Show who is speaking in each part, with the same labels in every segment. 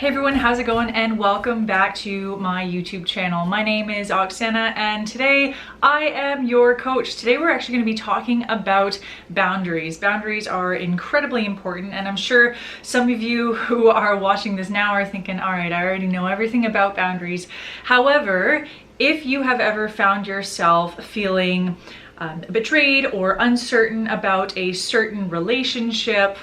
Speaker 1: Hey everyone, how's it going? And welcome back to my YouTube channel. My name is Oksana and today I am your coach. Today we're actually going to be talking about boundaries. Boundaries are incredibly important, and I'm sure some of you who are watching this now are thinking, all right, I already know everything about boundaries. However, if you have ever found yourself feeling betrayed or uncertain about a certain relationship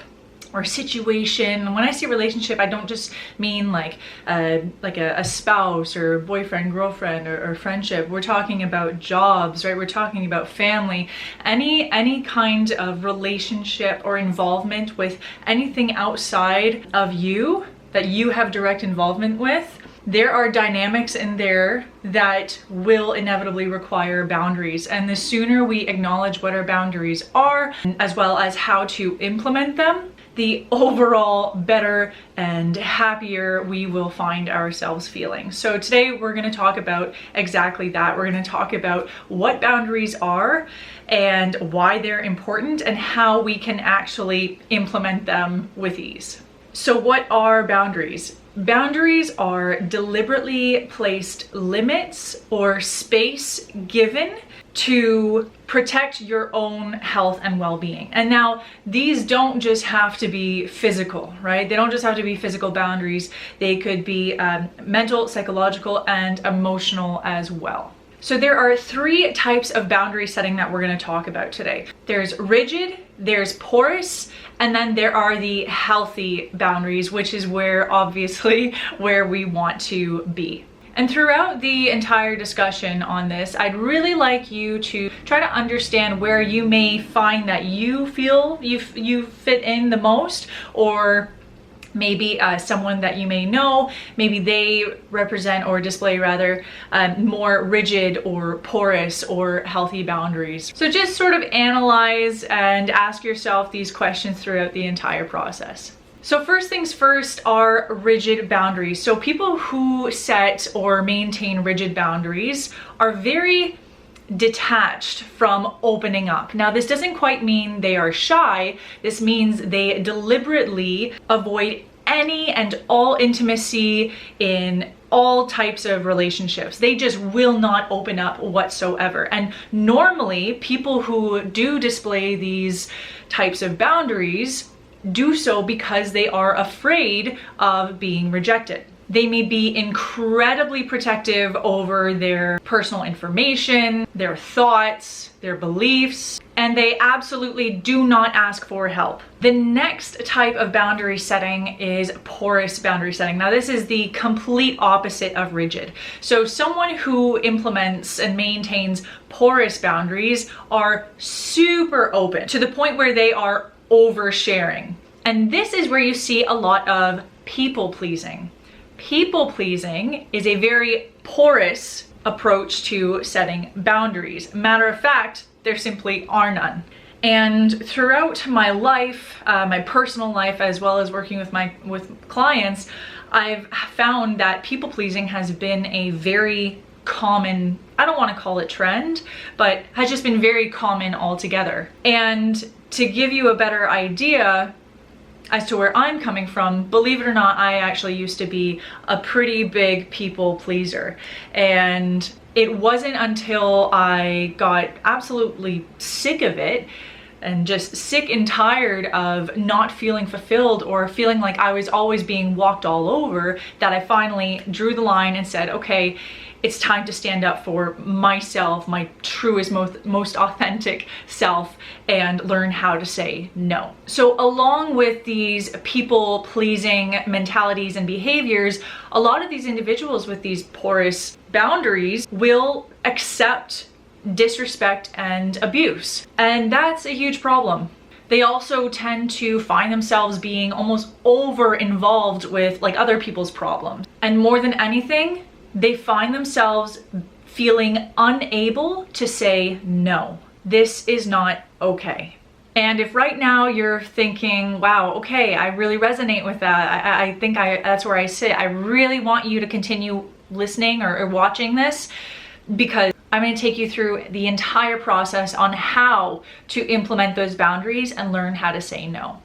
Speaker 1: or situation. When I say relationship, I don't just mean like a spouse or boyfriend, girlfriend, or friendship. We're talking about jobs, right? We're talking about family, any kind of relationship or involvement with anything outside of you that you have direct involvement with. There are dynamics in there that will inevitably require boundaries, and the sooner we acknowledge what our boundaries are, as well as how to implement them, the overall better and happier we will find ourselves feeling. So today we're going to talk about exactly that. We're going to talk about what boundaries are and why they're important and how we can actually implement them with ease. So what are boundaries? Boundaries are deliberately placed limits or space given to protect your own health and well-being. And now these don't just have to be physical, right? They don't just have to be physical boundaries. They could be mental, psychological, and emotional as well. So there are three types of boundary setting that we're going to talk about today. There's rigid, there's porous, and then there are the healthy boundaries, which is where obviously where we want to be. And throughout the entire discussion on this, I'd really like you to try to understand where you may find that you feel you fit in the most, or maybe someone that you may know, maybe they represent or display rather more rigid or porous or healthy boundaries. So just sort of analyze and ask yourself these questions throughout the entire process. So first things first are rigid boundaries. So people who set or maintain rigid boundaries are very detached from opening up. Now, this doesn't quite mean they are shy. This means they deliberately avoid any and all intimacy in all types of relationships. They just will not open up whatsoever. And normally, people who do display these types of boundaries do so because they are afraid of being rejected. They may be incredibly protective over their personal information, their thoughts, their beliefs, and they absolutely do not ask for help. The next type of boundary setting is porous boundary setting. Now, this is the complete opposite of rigid. So someone who implements and maintains porous boundaries are super open to the point where they are oversharing. And this is where you see a lot of people pleasing. People pleasing is a very porous approach to setting boundaries. Matter of fact, there simply are none. And throughout my life, my personal life, as well as working with clients, I've found that people pleasing has been a very common, I don't want to call it trend, but has just been very common altogether. And to give you a better idea as to where I'm coming from, believe it or not, I actually used to be a pretty big people pleaser. And it wasn't until I got absolutely sick of it and just sick and tired of not feeling fulfilled or feeling like I was always being walked all over that I finally drew the line and said, okay, it's time to stand up for myself, my truest, most authentic self, and learn how to say no. So along with these people-pleasing mentalities and behaviors, a lot of these individuals with these porous boundaries will accept disrespect and abuse. And that's a huge problem. They also tend to find themselves being almost over-involved with like other people's problems. And more than anything, they find themselves feeling unable to say no. This is not okay. And if right now you're thinking, wow, okay, I really resonate with that. I think that's where I sit. I really want you to continue listening or watching this, because I'm going to take you through the entire process on how to implement those boundaries and learn how to say no.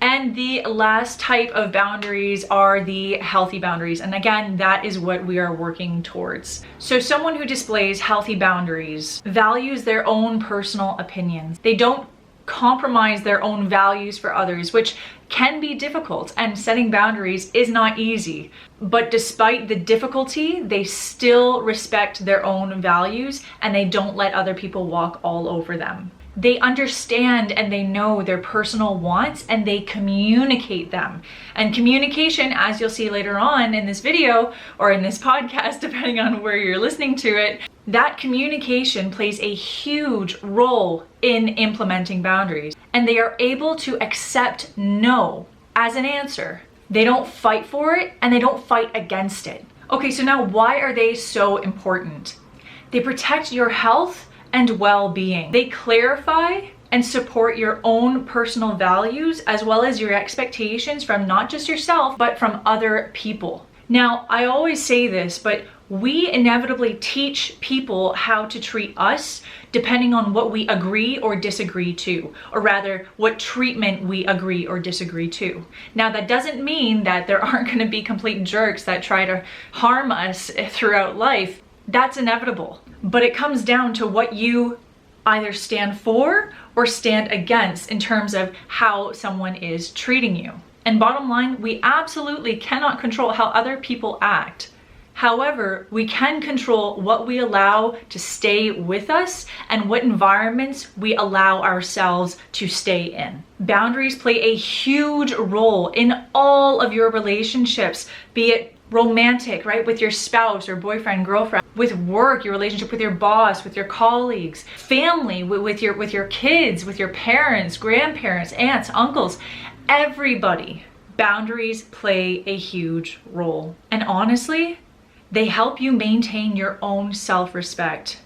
Speaker 1: And the last type of boundaries are the healthy boundaries. And again, that is what we are working towards. So someone who displays healthy boundaries values their own personal opinions. They don't compromise their own values for others, which can be difficult, and setting boundaries is not easy. But despite the difficulty, they still respect their own values and they don't let other people walk all over them. They understand and they know their personal wants and they communicate them. And communication, as you'll see later on in this video or in this podcast, depending on where you're listening to it, that communication plays a huge role in implementing boundaries. And they are able to accept no as an answer. They don't fight for it and they don't fight against it. Okay, so now why are they so important? They protect your health and well-being. They clarify and support your own personal values as well as your expectations from not just yourself, but from other people. Now, I always say this, but we inevitably teach people how to treat us depending on what we agree or disagree to, or rather, what treatment we agree or disagree to. Now, that doesn't mean that there aren't going to be complete jerks that try to harm us throughout life. That's inevitable. But it comes down to what you either stand for or stand against in terms of how someone is treating you. And bottom line, we absolutely cannot control how other people act. However, we can control what we allow to stay with us and what environments we allow ourselves to stay in. Boundaries play a huge role in all of your relationships, be it romantic, right, with your spouse or boyfriend, girlfriend, with work, your relationship with your boss, with your colleagues, family, with your kids, with your parents, grandparents, aunts, uncles, everybody. Boundaries play a huge role. And honestly, they help you maintain your own self-respect.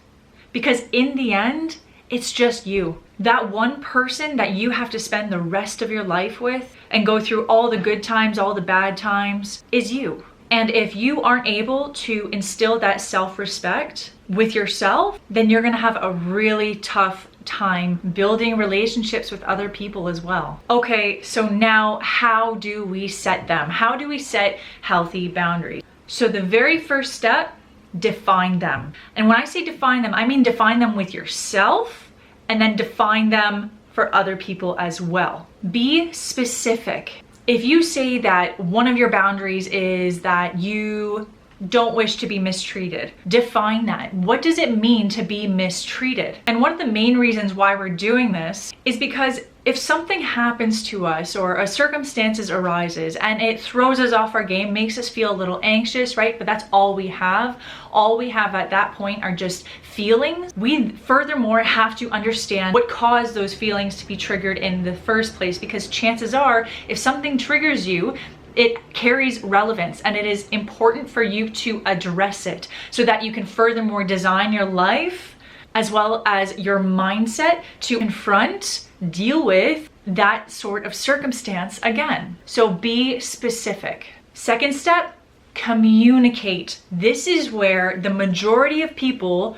Speaker 1: Because in the end, it's just you. That one person that you have to spend the rest of your life with and go through all the good times, all the bad times, is you. And if you aren't able to instill that self-respect with yourself, then you're gonna have a really tough time building relationships with other people as well. Okay, so now how do we set them? How do we set healthy boundaries? So the very first step, define them. And when I say define them, I mean define them with yourself and then define them for other people as well. Be specific. If you say that one of your boundaries is that you don't wish to be mistreated, define that. What does it mean to be mistreated? And one of the main reasons why we're doing this is because if something happens to us or a circumstances arises and it throws us off our game, makes us feel a little anxious, right? But that's all we have. All we have at that point are just feelings. We furthermore have to understand what caused those feelings to be triggered in the first place, because chances are if something triggers you, it carries relevance and it is important for you to address it so that you can furthermore design your life as well as your mindset to confront, deal with that sort of circumstance again. So be specific. Second step, communicate. This is where the majority of people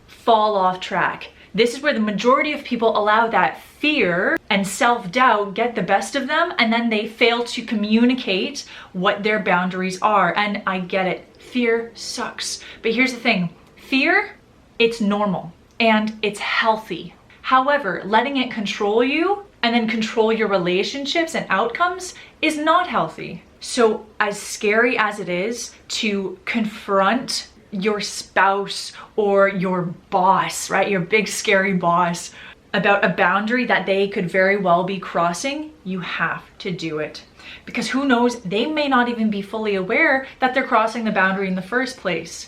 Speaker 1: fall off track. This is where the majority of people allow that fear and self-doubt get the best of them, and then they fail to communicate what their boundaries are. And I get it, fear sucks. But here's the thing, fear, it's normal and it's healthy. However, letting it control you and then control your relationships and outcomes is not healthy. So as scary as it is to confront your spouse or your boss, right? Your big scary boss about a boundary that they could very well be crossing, you have to do it. Because who knows, they may not even be fully aware that they're crossing the boundary in the first place.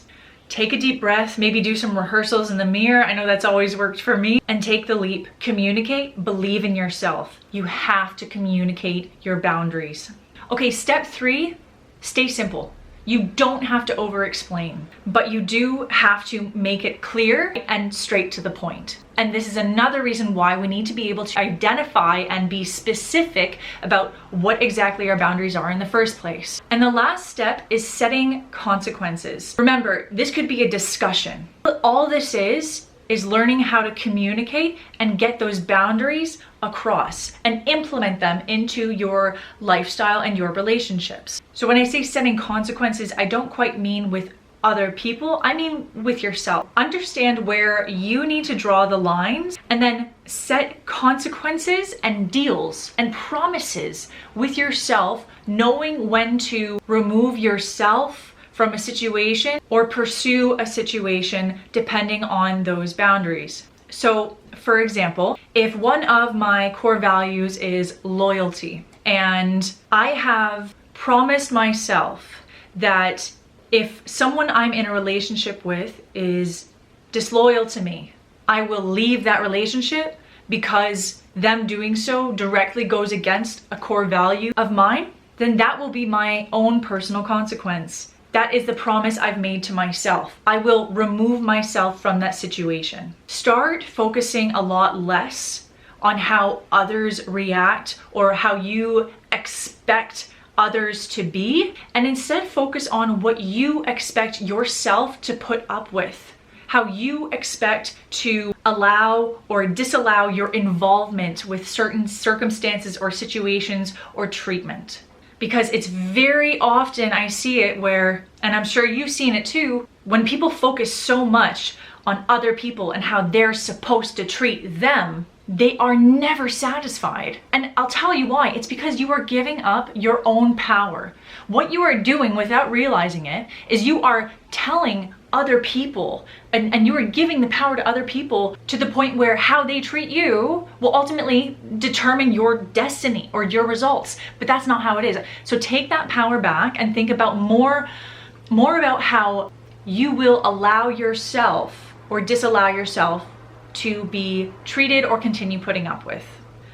Speaker 1: Take a deep breath, maybe do some rehearsals in the mirror. I know that's always worked for me. And take the leap. Communicate, believe in yourself. You have to communicate your boundaries. Okay, step 3, stay simple. You don't have to over-explain, but you do have to make it clear and straight to the point. And this is another reason why we need to be able to identify and be specific about what exactly our boundaries are in the first place. And the last step is setting consequences. Remember, this could be a discussion. All this is is learning how to communicate and get those boundaries across and implement them into your lifestyle and your relationships. So when I say setting consequences, I don't quite mean with other people, I mean with yourself. Understand where you need to draw the lines and then set consequences and deals and promises with yourself, knowing when to remove yourself from a situation or pursue a situation depending on those boundaries. So, for example, if one of my core values is loyalty, and I have promised myself that if someone I'm in a relationship with is disloyal to me, I will leave that relationship because them doing so directly goes against a core value of mine, then that will be my own personal consequence. That is the promise I've made to myself. I will remove myself from that situation. Start focusing a lot less on how others react or how you expect others to be, and instead focus on what you expect yourself to put up with, how you expect to allow or disallow your involvement with certain circumstances or situations or treatment. Because it's very often, I see it where, and I'm sure you've seen it too, when people focus so much on other people and how they're supposed to treat them, they are never satisfied. And I'll tell you why. It's because you are giving up your own power. What you are doing without realizing it is you are telling other people and you are giving the power to other people to the point where how they treat you will ultimately determine your destiny or your results. But that's not how it is. So take that power back and think about more about how you will allow yourself or disallow yourself to be treated or continue putting up with.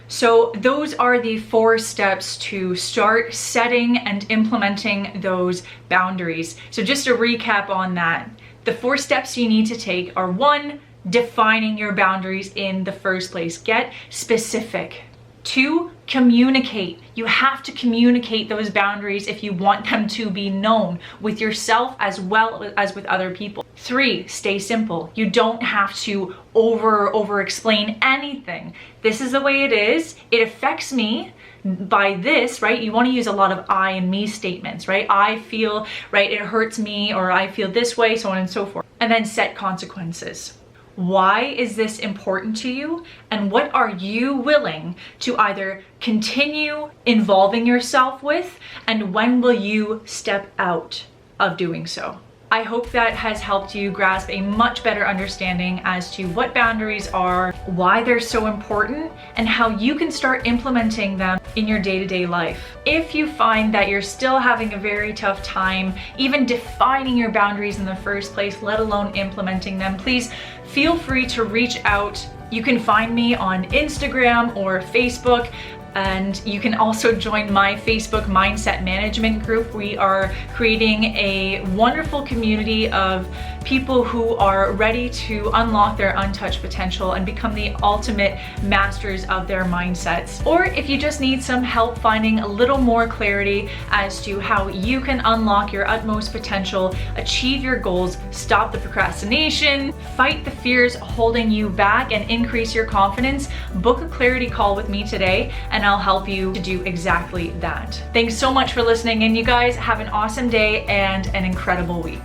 Speaker 1: So those are the 4 steps to start setting and implementing those boundaries. So just to recap on that, the 4 steps you need to take are 1, defining your boundaries in the first place. Get specific. 2, communicate. You have to communicate those boundaries if you want them to be known with yourself as well as with other people. 3, stay simple. You don't have to over explain anything. This is the way it is. It affects me by this, right? You want to use a lot of I and me statements, right? I feel, right? It hurts me, or I feel this way, so on and so forth. And then set consequences. Why is this important to you? And what are you willing to either continue involving yourself with? And when will you step out of doing so? I hope that has helped you grasp a much better understanding as to what boundaries are, why they're so important, and how you can start implementing them in your day-to-day life. If you find that you're still having a very tough time even defining your boundaries in the first place, let alone implementing them, please feel free to reach out. You can find me on Instagram or Facebook. And you can also join my Facebook Mindset Management group. We are creating a wonderful community of people who are ready to unlock their untouched potential and become the ultimate masters of their mindsets. Or if you just need some help finding a little more clarity as to how you can unlock your utmost potential, achieve your goals, stop the procrastination, fight the fears holding you back, and increase your confidence, book a clarity call with me today, and I'll help you to do exactly that. Thanks so much for listening, and you guys have an awesome day and an incredible week.